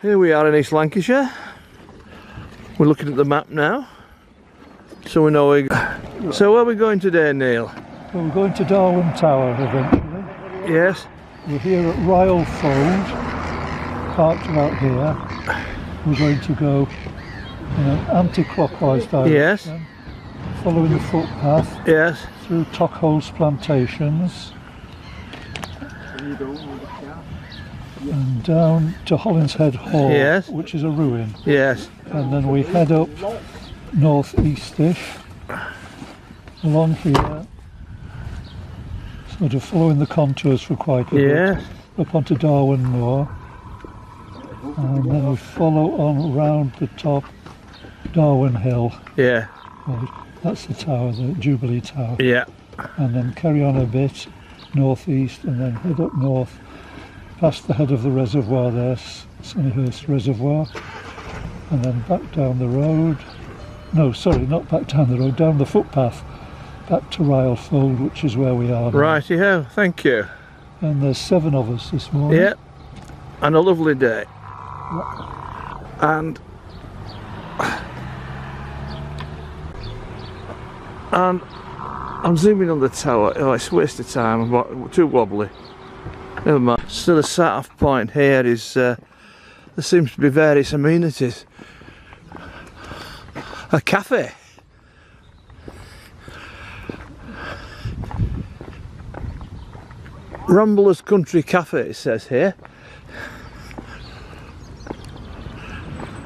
Here we are in East Lancashire. We're looking at the map now, so we know So where are we going today, Neil? Well, we're going to Darwen Tower eventually. Yes. We're here at Ryle Fold, parked about here. We're going to go in an anti-clockwise direction, Yes. following the footpath, Yes. through Tockholes plantations, and down to Hollinshead Hall, Yes. which is a ruin. Yes. And then we head up north-eastish along here, sort of following the contours for quite a Yes. bit, up onto Darwen Moor, and then we follow on round the top Darwen Hill. Yeah. Well, that's the tower, the Jubilee Tower. Yeah. And then carry on a bit north-east and then head up north past the head of the reservoir there, Sunnyhurst Reservoir, and then back down the road. No, sorry, not back down the road, down the footpath back to Ryle Fold, which is where we are now. Righty-ho, thank you. And there's 7 of us this morning. Yeah, and a lovely day. And I'm zooming on the tower. Oh, it's a waste of time. I'm too wobbly. Never mind. So the set-off point here is there seems to be various amenities. A cafe. Ramblers Country Cafe, it says here.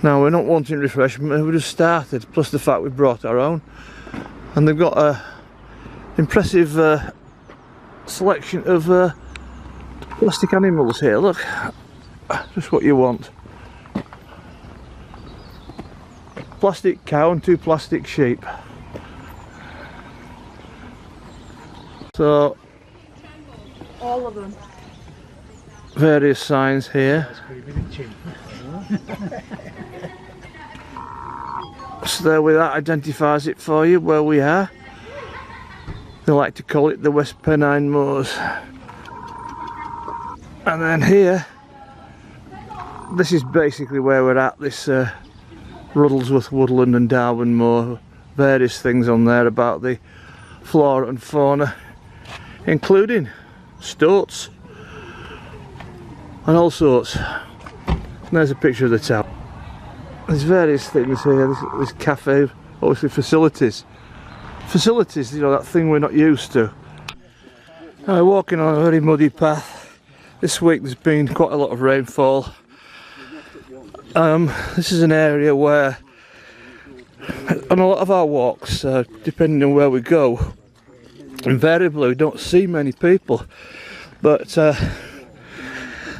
Now we're not wanting refreshment, we just started, plus the fact we brought our own. And they've got a impressive selection of plastic animals here, look. Just what you want. Plastic cow and 2 plastic sheep. So all of them. Various signs here. So there we that identifies it for you where we are. They like to call it the West Pennine Moors. And then here, this is basically where we're at, this Ruddlesworth Woodland and Darwen Moor. Various things on there about the flora and fauna, including stoats and all sorts. And there's a picture of the tower. There's various things here. This cafe, obviously facilities, you know, that thing we're not used to. Now, we're walking on a very muddy path. This week there's been quite a lot of rainfall. This is an area where on a lot of our walks, depending on where we go, invariably we don't see many people, but I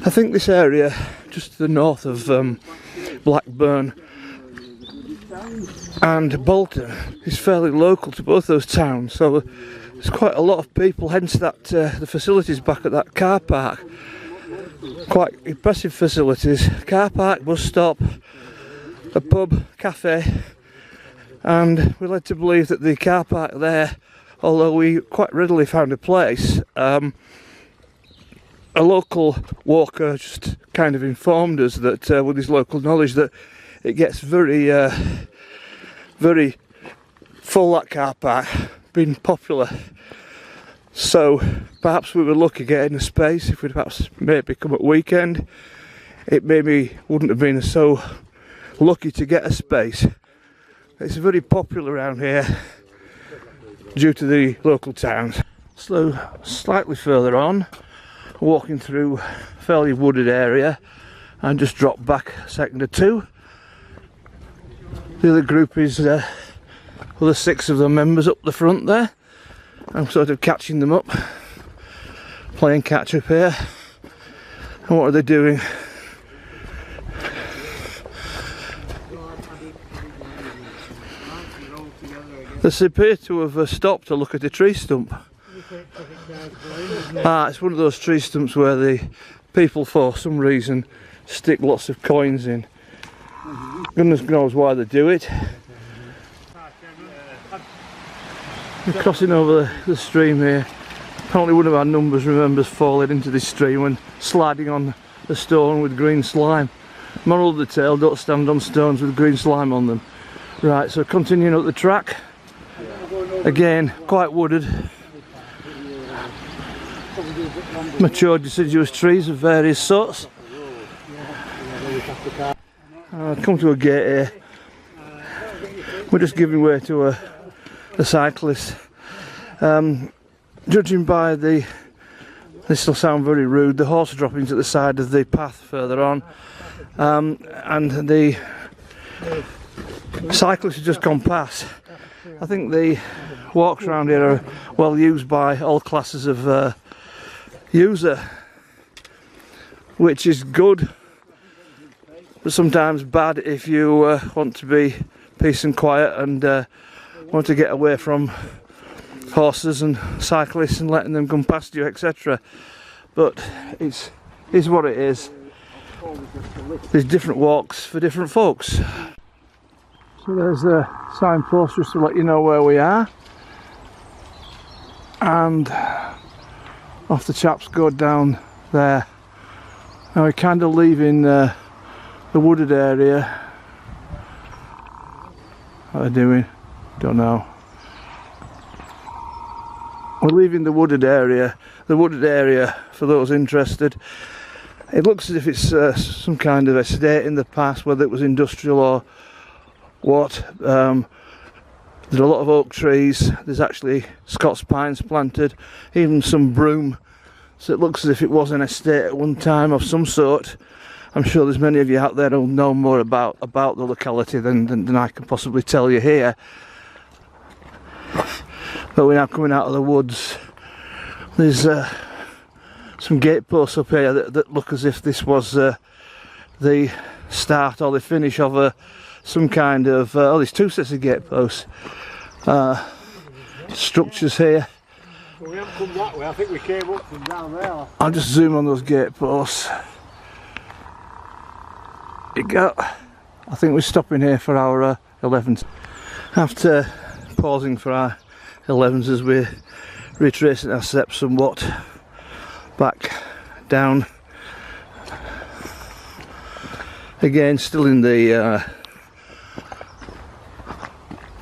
think this area just to the north of Blackburn and Bolton is fairly local to both those towns, so there's quite a lot of people, hence that the facilities back at that car park, quite impressive facilities, car park, bus stop, a pub, cafe, and we're led to believe that the car park there, although we quite readily found a place, a local walker just kind of informed us that with his local knowledge that it gets very very full, that car park, being popular. So perhaps we were lucky getting a space. If we'd perhaps maybe come at weekend, it maybe wouldn't have been so lucky to get a space. It's very popular around here due to the local towns. So slightly further on, walking through a fairly wooded area, and just drop back a second or two. The other group is the 6 of the members up the front there. I'm sort of catching them up, playing catch up here. And what are they doing? They appear to have stopped to look at a tree stump. It's one of those tree stumps where the people, for some reason, stick lots of coins in. Goodness knows why they do it. We're crossing over the stream here. Apparently one of our numbers remembers falling into this stream and sliding on the stone with green slime. Moral of the tale, don't stand on stones with green slime on them. Right, so continuing up the track. Again, quite wooded. Mature deciduous trees of various sorts. Come to a gate here. We're just giving way to a cyclist. Judging by this will sound very rude, the horse dropping to the side of the path further on, and the cyclist has just gone past. I think the walks around here are well used by all classes of user, which is good, but sometimes bad if you want to be peace and quiet and want to get away from horses and cyclists and letting them come past you, etc. But it's what it is. There's different walks for different folks. So there's a signpost just to let you know where we are, and off the chaps go down there. Now we're kind of leaving the wooded area. What are they doing? Don't know. We're leaving the wooded area. The wooded area, for those interested, it looks as if it's some kind of estate in the past, whether it was industrial or what. There's a lot of oak trees. There's actually Scots pines planted, even some broom. So it looks as if it was an estate at one time of some sort. I'm sure there's many of you out there who'll know more about the locality than I can possibly tell you here. But we're now coming out of the woods. There's some gateposts up here that look as if this was the start or the finish of some kind of there's two sets of gateposts. Structures here. Well, we haven't come that way. I think we came up from down there. I'll just zoom on those gateposts. You go. I think we're stopping here for our 11s. After pausing for our 11s as we're retracing our steps somewhat back down. Again, still in the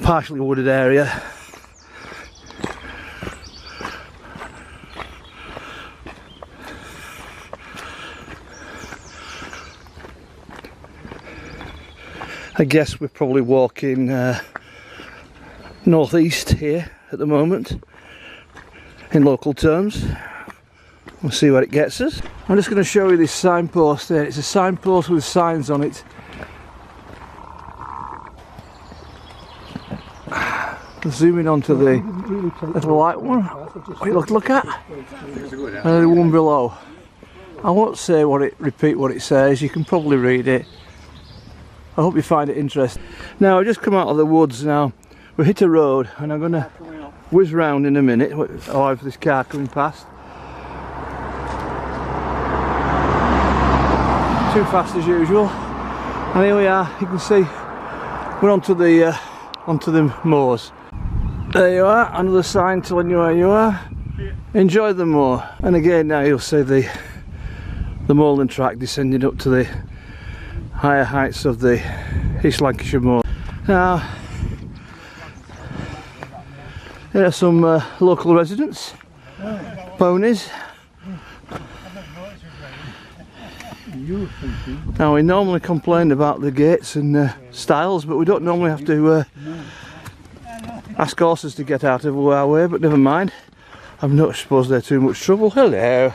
partially wooded area. I guess we're probably walking northeast here at the moment in local terms. We'll see where it gets us. I'm just going to show you this signpost there. It's a signpost with signs on it. Zooming onto the little light one. Wait, look at. And the one below. I won't say repeat what it says. You can probably read it. I hope you find it interesting. Now I've just come out of the woods now. We hit a road and I'm going to whiz round in a minute. I'll have this car coming past. Too fast as usual. And here we are. You can see we're onto the moors. There you are. Another sign telling you where you are. Enjoy the moor. And again now you'll see the moorland track descending up to the higher heights of the East Lancashire moor. Now, here are some local residents, ponies. Now we normally complain about the gates and stiles, but we don't normally have to ask horses to get out of our way, but never mind. I'm not supposed they're too much trouble. Hello.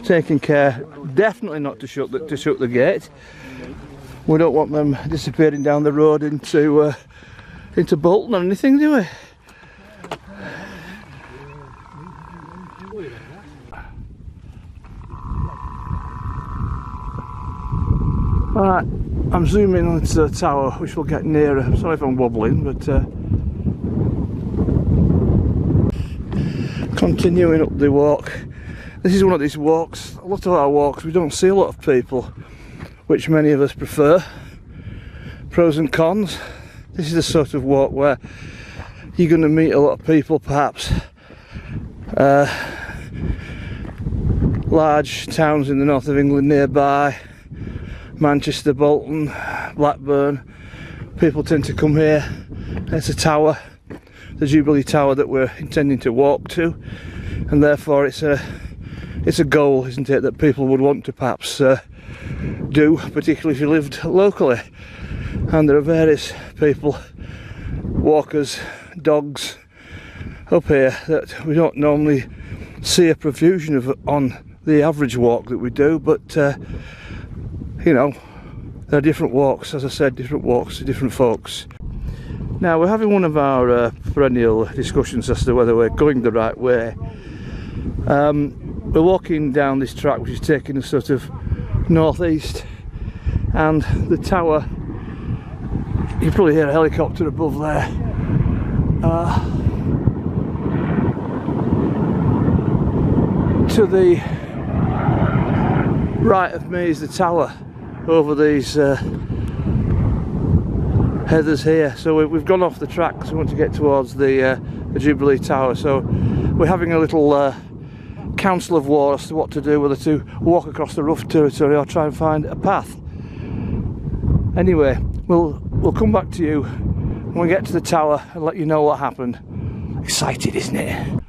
Taking care definitely not to shut the gate. We don't want them disappearing down the road into Bolton or anything, do we? Right, I'm zooming onto the tower, which will get nearer. I'm sorry if I'm wobbling, but continuing up the walk. This is one of these walks. A lot of our walks, we don't see a lot of people, which many of us prefer. Pros and cons. This is the sort of walk where you're going to meet a lot of people, perhaps. Large towns in the north of England nearby, Manchester, Bolton, Blackburn. People tend to come here. It's a tower, the Jubilee Tower, that we're intending to walk to, and therefore it's a goal, isn't it, that people would want to perhaps do, particularly if you lived locally. And there are various people, walkers, dogs up here that we don't normally see a profusion of on the average walk that we do, but you know, there are different walks, as I said, different walks to different folks. Now we're having one of our perennial discussions as to whether we're going the right way. We're walking down this track which is taking us sort of northeast, and the tower, you probably hear a helicopter above there. To the right of me is the tower over these heathers here. So we've gone off the track because we want to get towards the Jubilee Tower. So we're having a little council of war as to what to do, whether to walk across the rough territory or try and find a path. Anyway, we'll come back to you when we get to the tower and let you know what happened. Excited, isn't it?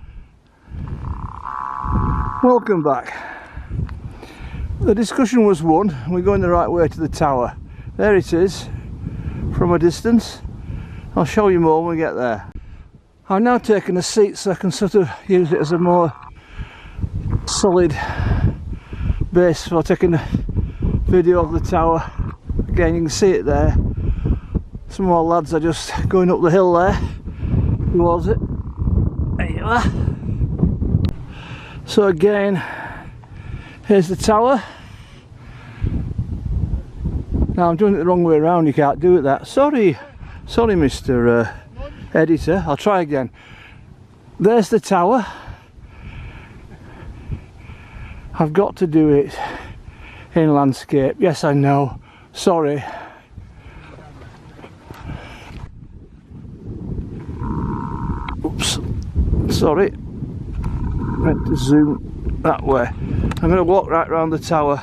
Welcome back. The discussion was won. We're going the right way to the tower. There it is from a distance. I'll show you more when we get there. I've now taken a seat so I can sort of use it as a more solid base for taking a video of the tower. Again, you can see it there. Some more lads are just going up the hill there towards it. There you are. So again, here's the tower. Now I'm doing it the wrong way around, you can't do it that. Sorry Mr. Editor, I'll try again. There's the tower. I've got to do it in landscape. Yes, I know. Sorry. Oops. Sorry. Meant to zoom that way. I'm going to walk right round the tower.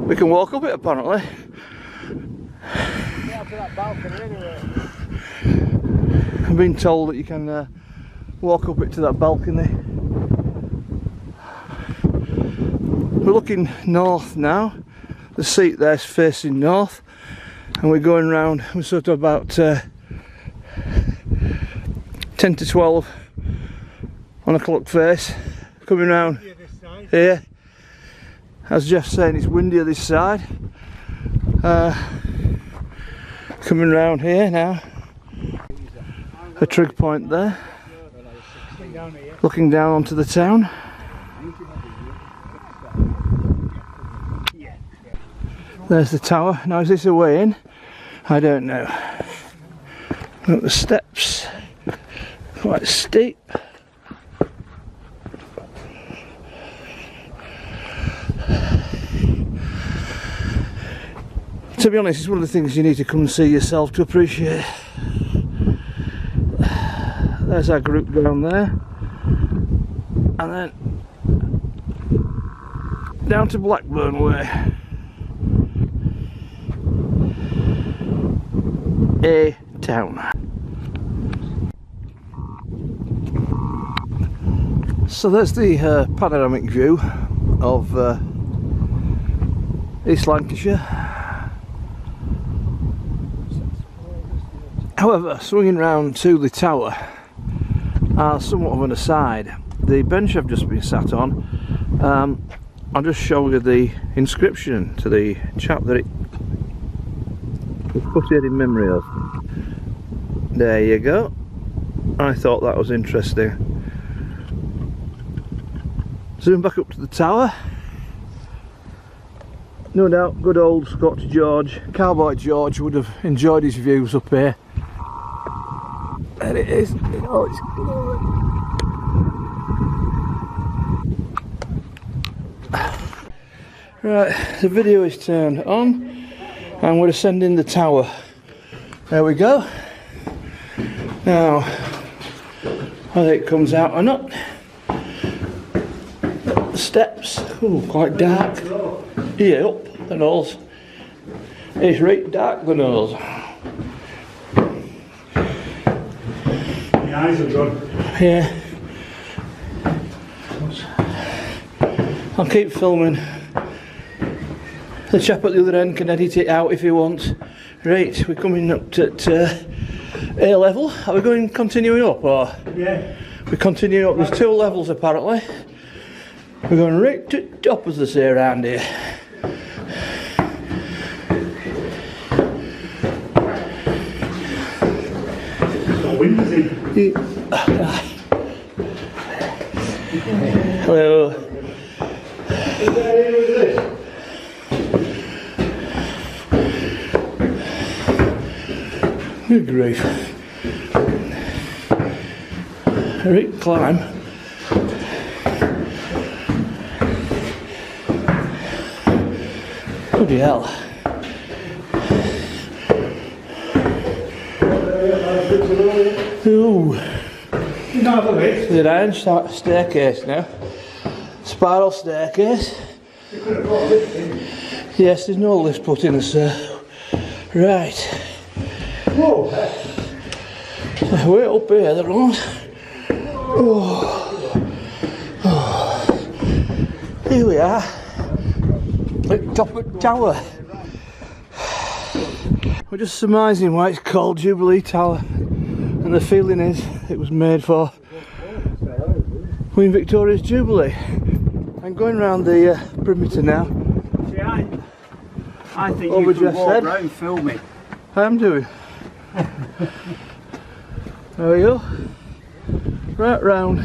We can walk up it apparently. I've been told that you can walk up it to that balcony. We're looking north now. The seat there's facing north, and we're going round. We're sort of about 10 to 12 on a clock face, coming round here. As Jeff's saying, it's windier this side. Coming round here now. A trig point there. Looking down onto the town. There's the tower. Now is this a way in? I don't know. Look at the steps. Quite steep. To be honest, it's one of the things you need to come and see yourself to appreciate. There's our group down there. And then down to Blackburn way. A town. So there's the panoramic view of East Lancashire. However, swinging round to the tower, somewhat of an aside, the bench I've just been sat on, I'll just show you the inscription to the chap that it was put here in memory of. There you go. I thought that was interesting. Zoom back up to the tower. No doubt good old Scotch George, Cowboy George, would have enjoyed his views up here. There it is. Oh, it's glowing. Right, the video is turned on and we're ascending the tower. There we go. Now, whether it comes out or not, let's steps. Ooh, quite dark. Yeah, up the nose. It's right dark, the nose. The eyes are good. Yeah. I'll keep filming. The chap at the other end can edit it out if he wants. Right, we're coming up to A level. Are we going continuing up, or? Yeah. We're continuing up. There's 2 levels apparently. We're going right to the top, as they say around here. Got windows in. Hello. Is there any of this? Good grief. Right, climb. Bloody hell. Ooh. The iron staircase now. Spiral staircase. Yes, there's no lift put in, sir. Right. Whoa. Way up here, the road. Oh. Oh. Here we are. At the top of the tower. We're just surmising why it's called Jubilee Tower. And the feeling is it was made for Queen Victoria's Jubilee. I'm going around the perimeter now. See, I think What you would could you walk said? round filming. I am doing. There we go. Right round.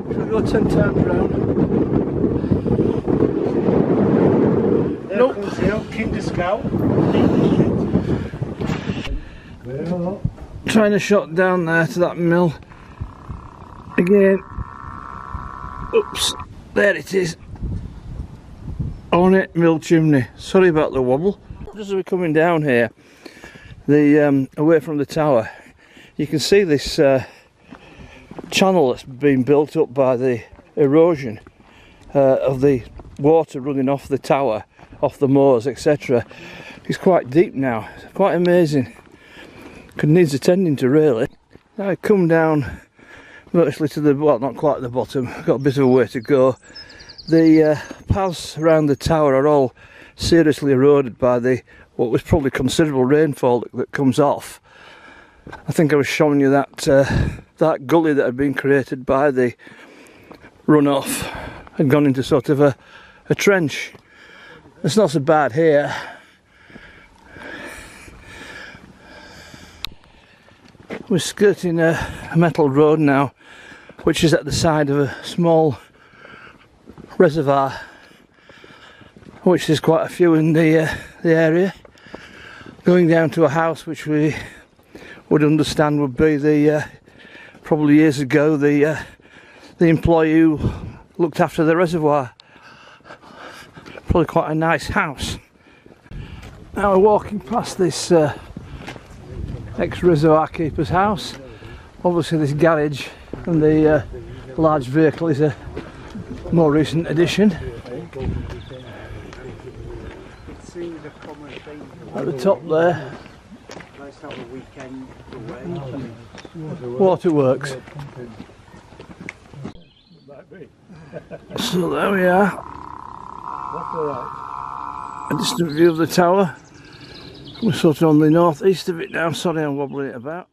Should we go 10 times round? Nope. Comes the old Kinder Scout. Trying to shot down there to that mill. Again. Oops. There it is. On it, mill chimney. Sorry about the wobble. Just as we're coming down here, the away from the tower, you can see this channel that's been built up by the erosion of the water running off the tower, off the moors, etc. It's quite deep now. It's quite amazing. Could needs attending to, really. Now I come down virtually to the, well, not quite at the bottom, got a bit of a way to go. The paths around the tower are all seriously eroded by the what was probably considerable rainfall that comes off. I think I was showing you that that gully that had been created by the runoff had gone into sort of a trench. It's not so bad here. We're skirting a metal road now, which is at the side of a small reservoir, which there's quite a few in the area, going down to a house which we would understand would be the probably years ago the employee who looked after the reservoir. Probably quite a nice house. Now we're walking past this ex-reservoir keeper's house. Obviously this garage and the large vehicle is a more recent addition. At the top there, waterworks. So there we are. A distant view of the tower. We're sort of on the northeast of it now. Sorry I'm wobbling it about.